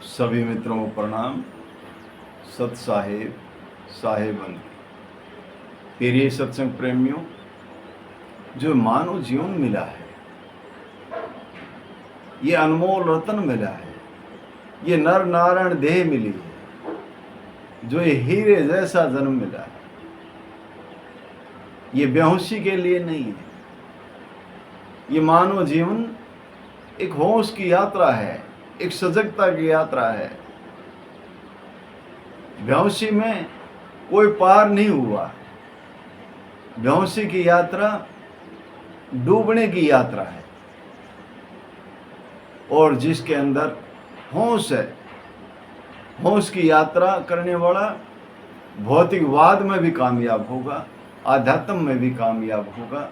सभी मित्रों को प्रणाम। सत साहेब साहेबन, प्रिय सत्संग प्रेमियों, जो मानव जीवन मिला है, ये अनमोल रतन मिला है, ये नर नारायण देह मिली है, जो ये हीरे जैसा जन्म मिला है, ये बेहोशी के लिए नहीं है। ये मानव जीवन एक होश की यात्रा है, एक सजगता की यात्रा है। बेहोशी में कोई पार नहीं हुआ। बेहोशी की यात्रा डूबने की यात्रा है, और जिसके अंदर होश है, होश की यात्रा करने वाला भौतिकवाद में भी कामयाब होगा, आध्यात्म में भी कामयाब होगा।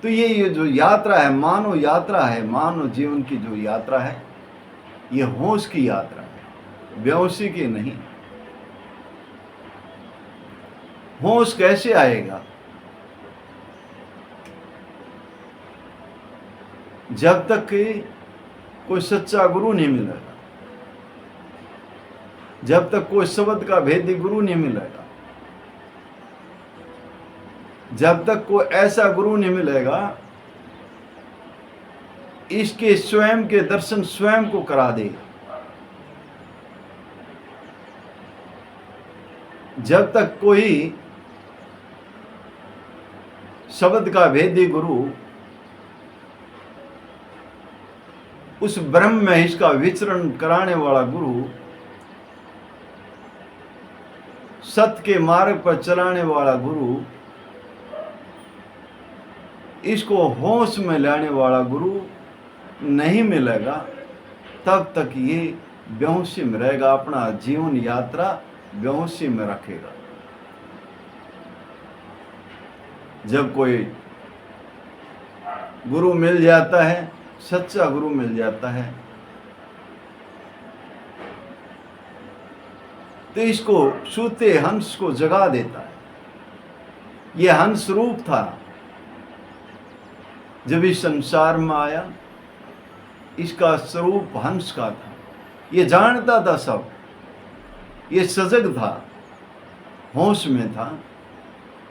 तो ये जो यात्रा है, मानव यात्रा है, मानव जीवन की जो यात्रा है, ये होश की यात्रा है, बेहोशी की नहीं। होश कैसे आएगा? जब तक कि कोई सच्चा गुरु नहीं मिलेगा, जब तक कोई शब्द का भेदी गुरु नहीं मिलेगा, जब तक कोई ऐसा गुरु नहीं मिलेगा इसके स्वयं के दर्शन स्वयं को करा देगा, जब तक कोई शब्द का भेदी गुरु उस ब्रह्म में इसका विचरण कराने वाला गुरु, सत्य के मार्ग पर चलाने वाला गुरु, इसको होश में लाने वाला गुरु नहीं मिलेगा, तब तक ये बेहोशी में रहेगा, अपना जीवन यात्रा बेहोशी में रखेगा। जब कोई गुरु मिल जाता है, सच्चा गुरु मिल जाता है, तो इसको सूते हंस को जगा देता है। यह हंस रूप था जब इस संसार में आया, इसका स्वरूप हंस का था। ये जानता था सब, ये सजग था, होश में था,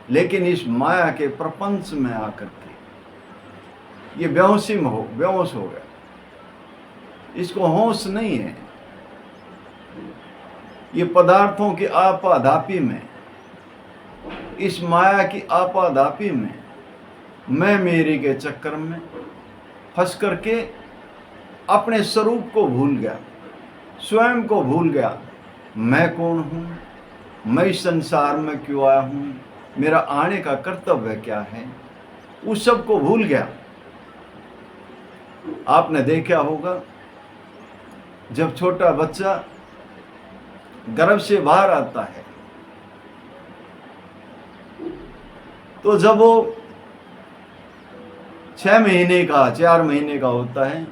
लेकिन इस माया के प्रपंच में आकर के ये बेहोश हो गया। इसको होश नहीं है। ये पदार्थों की आपाधापी में, इस माया की आपाधापी में, मैं मेरी के चक्कर में फंस करके अपने स्वरूप को भूल गया, स्वयं को भूल गया। मैं कौन हूँ, मैं इस संसार में क्यों आया हूँ, मेरा आने का कर्तव्य क्या है, उस सब को भूल गया। आपने देखा होगा, जब छोटा बच्चा गर्भ से बाहर आता है, तो जब वो 6 महीने का 4 महीने का होता है,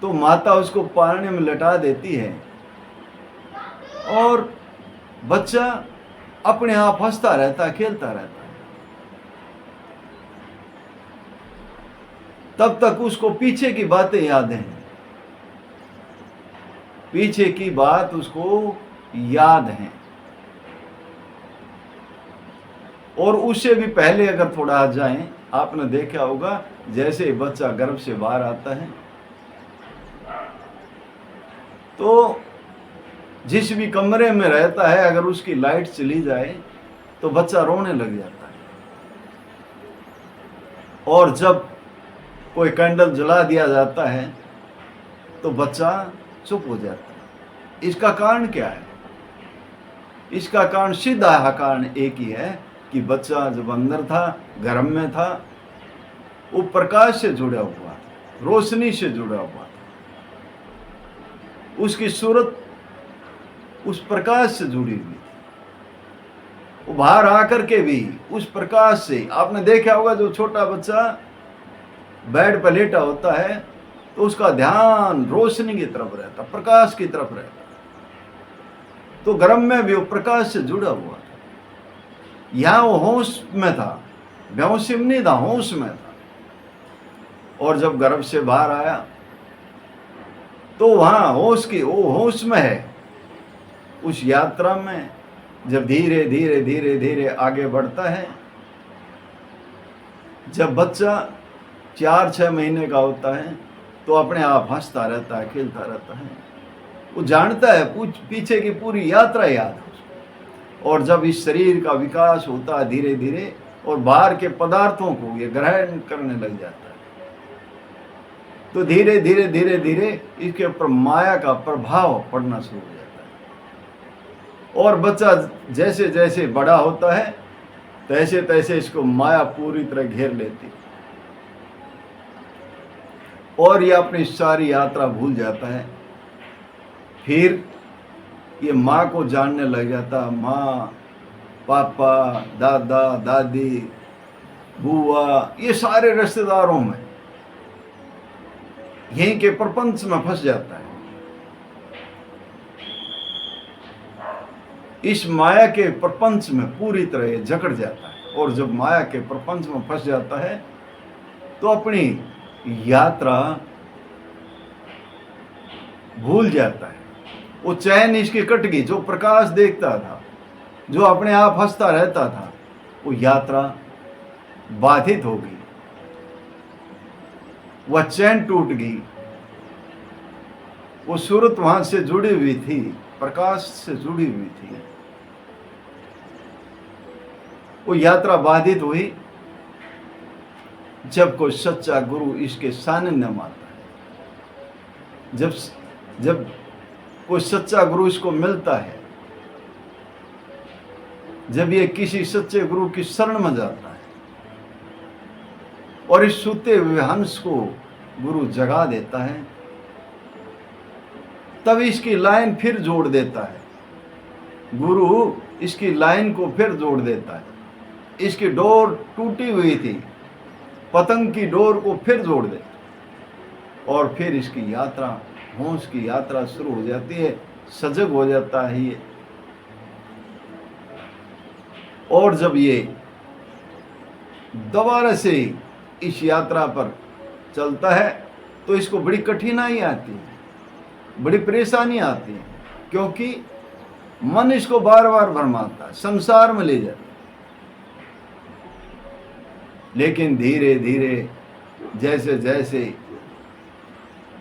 तो माता उसको पालने में लटा देती है, और बच्चा अपने आप हंसता रहता है, खेलता रहता है। तब तक उसको पीछे की बातें याद हैं, पीछे की बात उसको याद है। और उससे भी पहले अगर थोड़ा आ जाएं, आपने देखा होगा, जैसे बच्चा गर्भ से बाहर आता है, तो जिस भी कमरे में रहता है, अगर उसकी लाइट चली जाए तो बच्चा रोने लग जाता है, और जब कोई कैंडल जला दिया जाता है तो बच्चा चुप हो जाता है। इसका कारण क्या है? इसका कारण सीधा कारण एक ही है कि बच्चा जब अंदर था, घर में था, वो प्रकाश से जुड़ा हुआ था, रोशनी से जुड़ा हुआ था, उसकी सूरत उस प्रकाश से जुड़ी हुई थी। वो बाहर आकर के भी उस प्रकाश से, आपने देखा होगा, जो छोटा बच्चा बेड पर लेटा होता है तो उसका ध्यान रोशनी की तरफ रहता, प्रकाश की तरफ रहता। तो गर्भ में भी वो प्रकाश से जुड़ा हुआ था। यहां वो होश में था, बेहोशी में नहीं था, होश में था। और जब गर्भ से बाहर आया तो वहाँ वो होश में है। उस यात्रा में जब धीरे धीरे धीरे धीरे आगे बढ़ता है, जब बच्चा 4-6 महीने का होता है तो अपने आप हंसता रहता है, खेलता रहता है। वो जानता है पीछे की पूरी यात्रा याद है उसको। और जब इस शरीर का विकास होता है धीरे धीरे और बाहर के पदार्थों को ये ग्रहण करने लग जाता है, तो धीरे धीरे धीरे धीरे इसके ऊपर माया का प्रभाव पड़ना शुरू हो जाता है। और बच्चा जैसे जैसे बड़ा होता है तैसे तैसे इसको माया पूरी तरह घेर लेती और ये अपनी सारी यात्रा भूल जाता है। फिर ये माँ को जानने लग जाता, माँ, पापा, दादा, दादी, बुआ, ये सारे रिश्तेदारों में यहीं के प्रपंच में फंस जाता है। इस माया के प्रपंच में पूरी तरह ये जकड़ जाता है। और जब माया के प्रपंच में फंस जाता है तो अपनी यात्रा भूल जाता है। वो चैन इसकी कट गई। जो प्रकाश देखता था, जो अपने आप हंसता रहता था, वो यात्रा बाधित हो गई, वह चैन टूट गई। वो सूरत वहां से जुड़ी हुई थी, प्रकाश से जुड़ी हुई थी, वो यात्रा बाधित हुई जब कोई सच्चा गुरु इसके सानिध्य में आता है। जब कोई सच्चा गुरु इसको मिलता है, जब ये किसी सच्चे गुरु की शरण में जाता है और इस सूते हुए हंस को गुरु जगा देता है, तब इसकी लाइन फिर जोड़ देता है। गुरु इसकी लाइन को फिर जोड़ देता है। इसकी डोर टूटी हुई थी, पतंग की डोर को फिर जोड़ देता और फिर इसकी यात्रा, होश की यात्रा शुरू हो जाती है। सजग हो जाता है ये। और जब ये दोबारा से इस यात्रा पर चलता है तो इसको बड़ी कठिनाई आती है, बड़ी परेशानी आती है, क्योंकि मन इसको बार बार भरमाता है, संसार में ले जाता है। लेकिन धीरे धीरे जैसे जैसे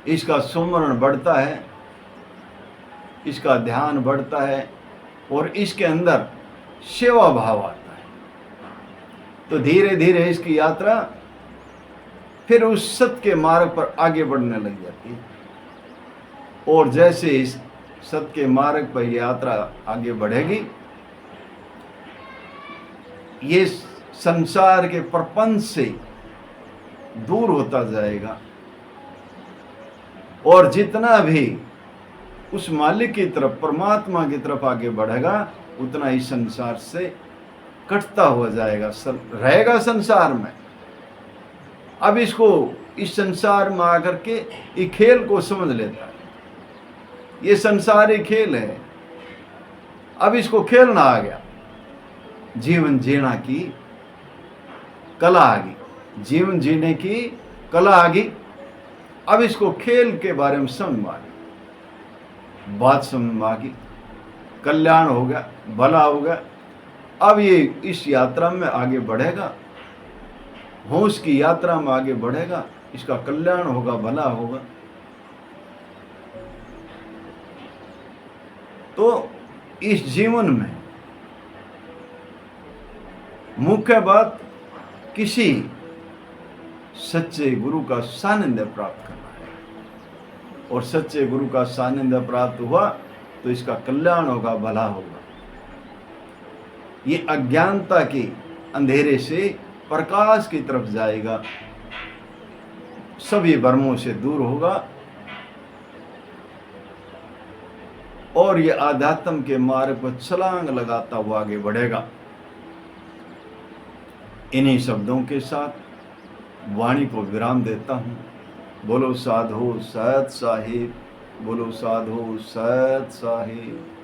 इसका सुमरण बढ़ता है, इसका ध्यान बढ़ता है और इसके अंदर सेवा भाव आता है, तो धीरे धीरे इसकी यात्रा फिर उस सत्य के मार्ग पर आगे बढ़ने लग जाती है। और जैसे इस सत्य के मार्ग पर यात्रा आगे बढ़ेगी, ये संसार के प्रपंच से दूर होता जाएगा और जितना भी उस मालिक की तरफ, परमात्मा की तरफ आगे बढ़ेगा, उतना ही संसार से कटता हुआ जाएगा, रहेगा संसार में। अब इसको इस संसार में आकर के ये खेल को समझ लेता है। ये संसारी खेल है, अब इसको खेलना आ गया, जीवन जीना की कला आ गई, जीवन जीने की कला आ गई। अब इसको खेल के बारे में समझ आ गई, बात समझ आ गई, कल्याण हो गया, भला हो गया। अब ये इस यात्रा में आगे बढ़ेगा, होश की यात्रा में आगे बढ़ेगा, इसका कल्याण होगा, भला होगा। तो इस जीवन में मुख्य बात किसी सच्चे गुरु का सानिध्य प्राप्त करना है। और सच्चे गुरु का सानिध्य प्राप्त हुआ तो इसका कल्याण होगा, भला होगा। ये अज्ञानता के अंधेरे से प्रकाश की तरफ जाएगा, सभी भ्रमों से दूर होगा और ये आध्यात्म के मार्ग पर छलांग लगाता हुआ आगे बढ़ेगा। इन्हीं शब्दों के साथ वाणी को विराम देता हूँ। बोलो साधो सत साहिब, बोलो साधो सत साहिब।